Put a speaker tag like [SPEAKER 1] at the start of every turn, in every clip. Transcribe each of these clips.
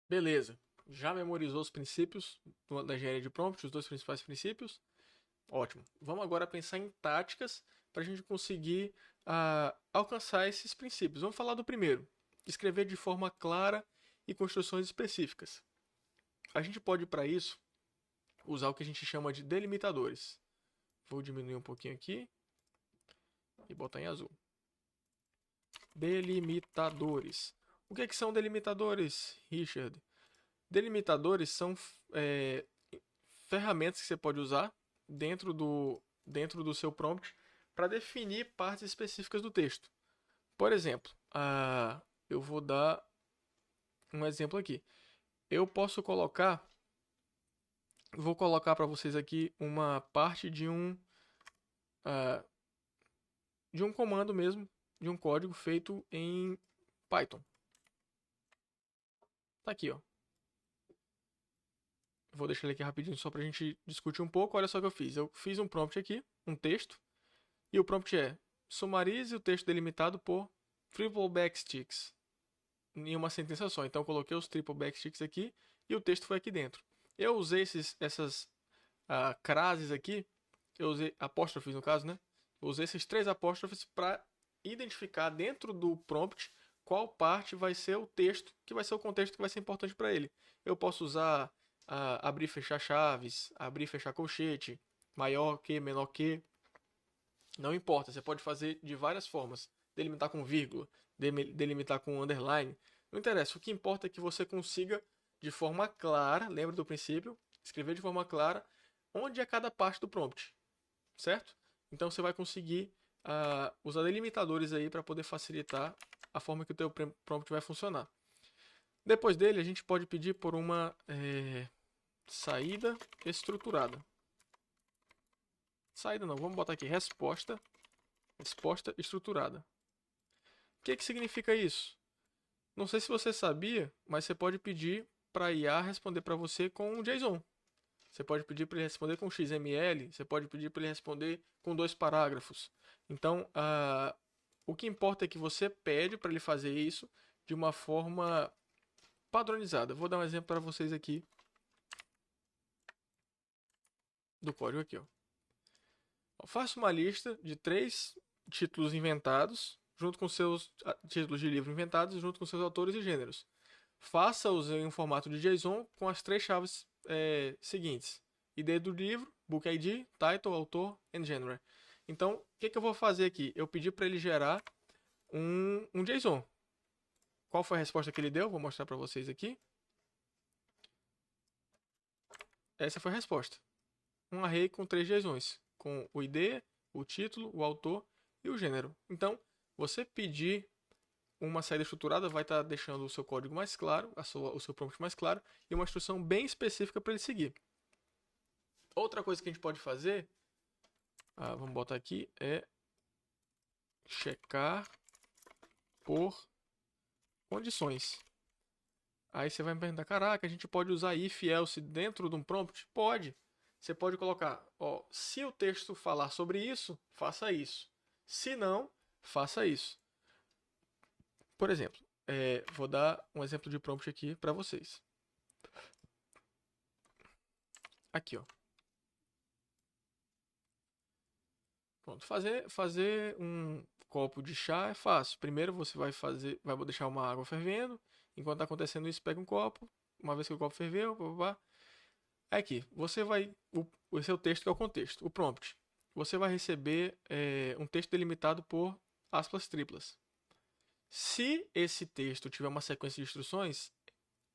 [SPEAKER 1] Beleza. Já memorizou os princípios da engenharia de prompt, os dois principais princípios? Ótimo. Vamos agora pensar em táticas para a gente conseguir alcançar esses princípios. Vamos falar do primeiro: escrever de forma clara e construções específicas. A gente pode, para isso, usar o que a gente chama de delimitadores. Vou diminuir um pouquinho aqui e botar em azul. Delimitadores. O que são delimitadores, Richard? Delimitadores são ferramentas que você pode usar dentro do seu prompt para definir partes específicas do texto. Por exemplo, eu vou dar um exemplo aqui. Eu posso vou colocar para vocês aqui uma parte de um comando mesmo, de um código feito em Python. Tá aqui, ó. Vou deixar ele aqui rapidinho só para a gente discutir um pouco. Olha só o que eu fiz. Eu fiz um prompt aqui, um texto, e o prompt é: sumarize o texto delimitado por triple backsticks em uma sentença só. Então eu coloquei os triple backsticks aqui e o texto foi aqui dentro. Eu usei essas crases aqui, eu usei apóstrofes no caso, né? Eu usei esses 3 apóstrofes para identificar dentro do prompt qual parte vai ser o texto, que vai ser o contexto que vai ser importante para ele. Eu posso usar abrir e fechar chaves, abrir e fechar colchete, maior que, menor que. Não importa, você pode fazer de várias formas. Delimitar com vírgula, delimitar com underline. Não interessa, o que importa é que você consiga de forma clara, lembra do princípio, escrever de forma clara onde é cada parte do prompt, certo? Então você vai conseguir usar delimitadores aí para poder facilitar a forma que o teu prompt vai funcionar. Depois dele, a gente pode pedir por uma saída estruturada. Saída não, vamos botar aqui resposta estruturada. O que significa isso? Não sei se você sabia, mas você pode pedir para a IA responder para você com um JSON. Você pode pedir para ele responder com XML, você pode pedir para ele responder com 2 parágrafos. Então, o que importa é que você pede para ele fazer isso de uma forma padronizada. Vou dar um exemplo para vocês aqui do código aqui. Ó. Faça uma lista de 3 títulos inventados, junto com seus títulos de livro inventados, junto com seus autores e gêneros. Faça-os em um formato de JSON com as 3 chaves seguintes: ID do livro, Book ID, Title, Autor e Genre. Então, o que eu vou fazer aqui? Eu pedi para ele gerar um JSON. Qual foi a resposta que ele deu? Vou mostrar para vocês aqui. Essa foi a resposta. Um array com 3 JSONs, com o ID, o título, o autor e o gênero. Então, você pedir uma saída estruturada vai estar deixando o seu código mais claro, o seu prompt mais claro, e uma instrução bem específica para ele seguir. Outra coisa que a gente pode fazer, vamos botar aqui, é checar por condições. Aí você vai me perguntar: caraca, a gente pode usar if else dentro de um prompt? Pode. Você pode colocar, se o texto falar sobre isso, faça isso. Se não, faça isso. Por exemplo, vou dar um exemplo de prompt aqui para vocês. Aqui, ó. Pronto, fazer um copo de chá é fácil. Primeiro você vai deixar uma água fervendo. Enquanto está acontecendo isso, pega um copo. Uma vez que o copo ferveu, aqui, esse é o texto que é o contexto, o prompt. Você vai receber um texto delimitado por aspas triplas. Se esse texto tiver uma sequência de instruções,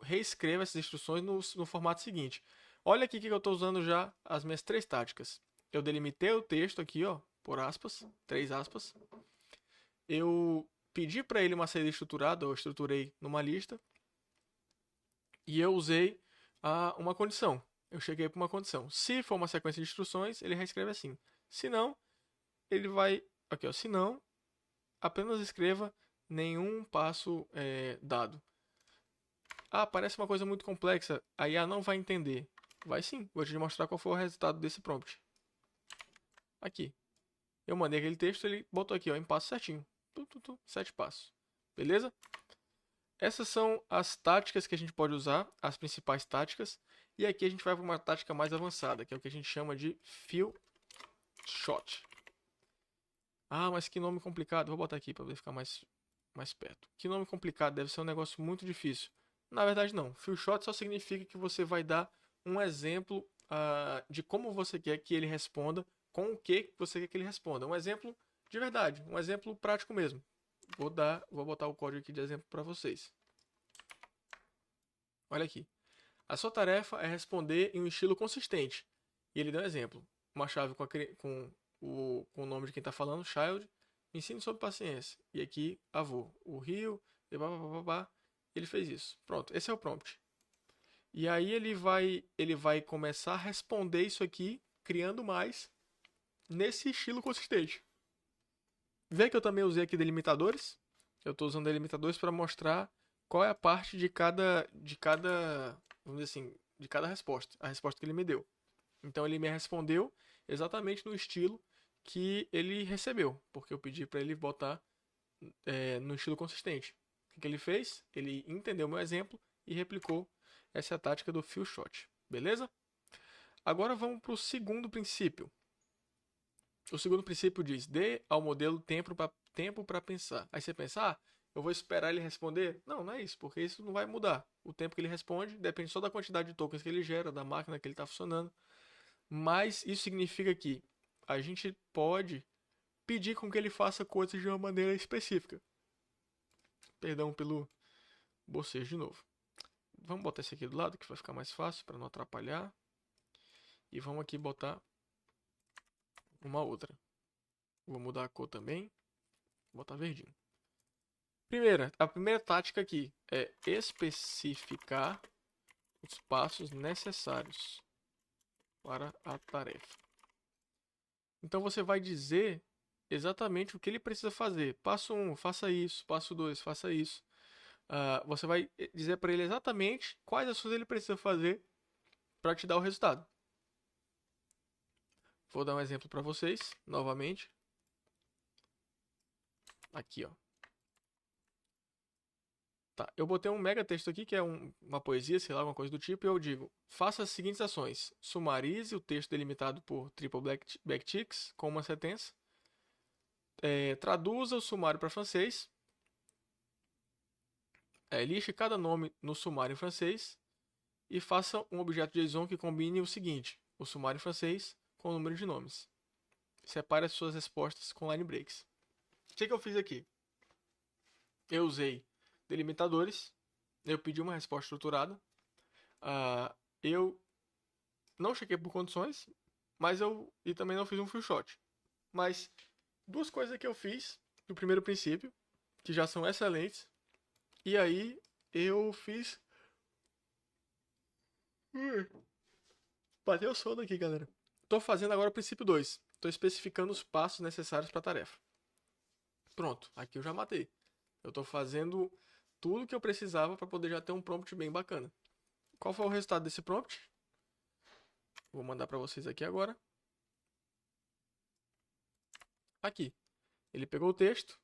[SPEAKER 1] reescreva essas instruções no formato seguinte. Olha aqui que eu estou usando já as minhas 3 táticas. Eu delimitei o texto aqui, ó, por aspas, 3 aspas. Eu pedi para ele uma saída estruturada, eu estruturei numa lista. E eu usei uma condição. Eu cheguei para uma condição. Se for uma sequência de instruções, ele reescreve assim. Se não, ele vai... Aqui, ó. Se não, apenas escreva nenhum passo dado. Parece uma coisa muito complexa. A IA não vai entender. Vai sim. Vou te mostrar qual foi o resultado desse prompt. Aqui. Eu mandei aquele texto, ele botou aqui, ó, em passo certinho. 7 passos. Beleza? essas são as táticas que a gente pode usar, as principais táticas. E aqui a gente vai para uma tática mais avançada, que é o que a gente chama de Few Shot. Ah, mas que nome complicado. Vou botar aqui para poder ficar mais perto. Que nome complicado, deve ser um negócio muito difícil. Na verdade, não. Few Shot só significa que você vai dar um exemplo de como você quer que ele responda, com o que você quer que ele responda. Um exemplo de verdade, um exemplo prático mesmo. Vou botar o código aqui de exemplo para vocês. Olha aqui. A sua tarefa é responder em um estilo consistente. E ele deu um exemplo. Uma chave com o nome de quem está falando, child, ensine sobre paciência. E aqui, avô, o rio, e blá. Ele fez isso. Pronto, esse é o prompt. E aí ele vai começar a responder isso aqui, criando mais nesse estilo consistente. Vê que eu também usei aqui delimitadores. Eu estou usando delimitadores para mostrar qual é a parte de cada, vamos dizer assim, de cada resposta, a resposta que ele me deu. Então ele me respondeu exatamente no estilo que ele recebeu, porque eu pedi para ele botar no estilo consistente. O que ele fez? Ele entendeu meu exemplo e replicou essa tática do few shot. Beleza? Agora vamos para o segundo princípio. O segundo princípio diz: dê ao modelo tempo para pensar. Aí você pensa, eu vou esperar ele responder? Não, não é isso, porque isso não vai mudar. O tempo que ele responde depende só da quantidade de tokens que ele gera, da máquina que ele está funcionando. Mas isso significa que a gente pode pedir com que ele faça coisas de uma maneira específica. Perdão pelo bocejo de novo. Vamos botar esse aqui do lado, que vai ficar mais fácil para não atrapalhar. E vamos aqui botar uma outra. Vou mudar a cor também. Vou botar verdinho. A primeira tática aqui é especificar os passos necessários para a tarefa. Então você vai dizer exatamente o que ele precisa fazer. Passo 1, faça isso. Passo 2, faça isso. Você vai dizer para ele exatamente quais ações ele precisa fazer para te dar o resultado. Vou dar um exemplo para vocês, novamente. Aqui, ó. Tá, eu botei um mega texto aqui, que é uma poesia, sei lá, alguma coisa do tipo, e eu digo: faça as seguintes ações. Sumarize o texto delimitado por triple backticks com uma sentença. Traduza o sumário para francês. Liste cada nome no sumário em francês. E faça um objeto JSON que combine o seguinte: o sumário em francês com o número de nomes. Separe as suas respostas com line breaks. O que eu fiz aqui? Eu usei delimitadores. Eu pedi uma resposta estruturada. Eu não chequei por condições, mas e também não fiz um few shot. Mas duas coisas que eu fiz no primeiro princípio, que já são excelentes, e aí eu fiz. Bateu o sono aqui, galera. Estou fazendo agora o princípio 2. Estou especificando os passos necessários para a tarefa. Pronto, aqui eu já matei. Eu estou fazendo tudo que eu precisava para poder já ter um prompt bem bacana. Qual foi o resultado desse prompt? Vou mandar para vocês aqui agora. Aqui. Ele pegou o texto.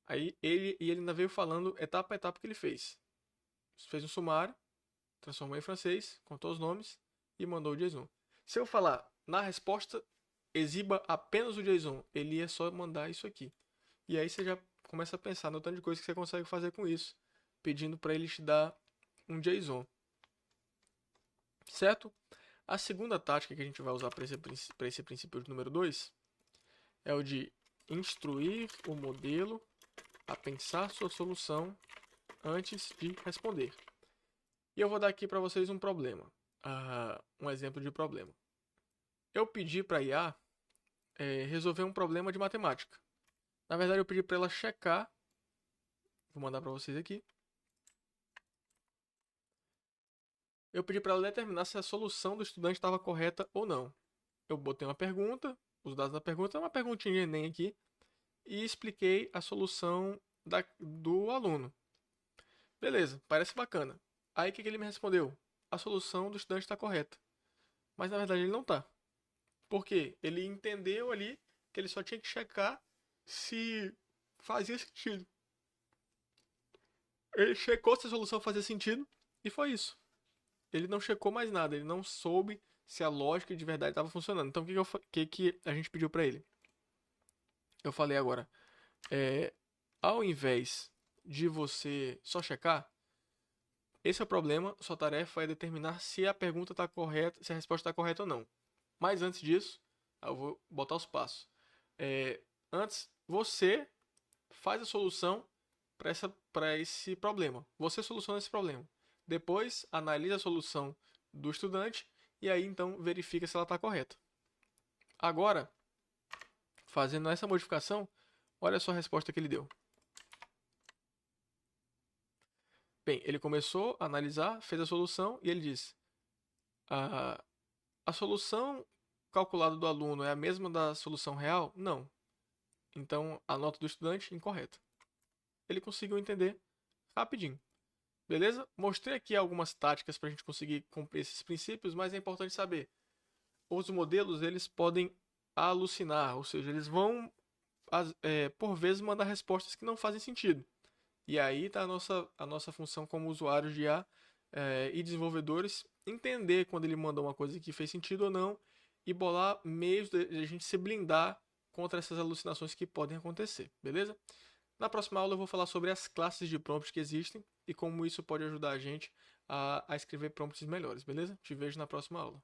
[SPEAKER 1] Aí ele ainda veio falando etapa a etapa que ele fez. Fez um sumário, transformou em francês, contou os nomes e mandou o JSON. Se eu falar na resposta, exiba apenas o JSON, ele ia só mandar isso aqui. E aí você já começa a pensar no tanto de coisa que você consegue fazer com isso, pedindo para ele te dar um JSON. Certo? A segunda tática que a gente vai usar para esse princípio de número 2 é o de instruir o modelo a pensar sua solução antes de responder. E eu vou dar aqui para vocês um problema, um exemplo de problema. Eu pedi para a IA resolver um problema de matemática. Na verdade, eu pedi para ela checar. Vou mandar para vocês aqui. Eu pedi para ela determinar se a solução do estudante estava correta ou não. Eu botei uma pergunta, os dados da pergunta, uma perguntinha de Enem aqui, e expliquei a solução do aluno. Beleza, parece bacana. Aí o que ele me respondeu? A solução do estudante está correta. Mas na verdade ele não está. Por quê? Ele entendeu ali que ele só tinha que checar se fazia sentido. Ele checou se a solução fazia sentido e foi isso. Ele não checou mais nada, ele não soube se a lógica de verdade estava funcionando. Então, o que a gente pediu para ele? Eu falei agora, ao invés de você só checar, esse é o problema, sua tarefa é determinar se a pergunta está correta, se a resposta está correta ou não. Mas antes disso, eu vou botar os passos. Antes, você faz a solução para esse problema. Você soluciona esse problema. Depois, analisa a solução do estudante e aí então verifica se ela está correta. Agora, fazendo essa modificação, olha só a resposta que ele deu. Bem, ele começou a analisar, fez a solução e ele disse: a solução calculada do aluno é a mesma da solução real? Não. Então, a nota do estudante incorreta. Ele conseguiu entender rapidinho. Beleza? Mostrei aqui algumas táticas para a gente conseguir cumprir esses princípios, mas é importante saber. Os modelos eles podem alucinar, ou seja, eles vão, por vezes, mandar respostas que não fazem sentido. E aí está a nossa função como usuários de IA e desenvolvedores entender quando ele mandou uma coisa que fez sentido ou não e bolar meios de a gente se blindar contra essas alucinações que podem acontecer, beleza? Na próxima aula eu vou falar sobre as classes de prompts que existem e como isso pode ajudar a gente a escrever prompts melhores, beleza? Te vejo na próxima aula.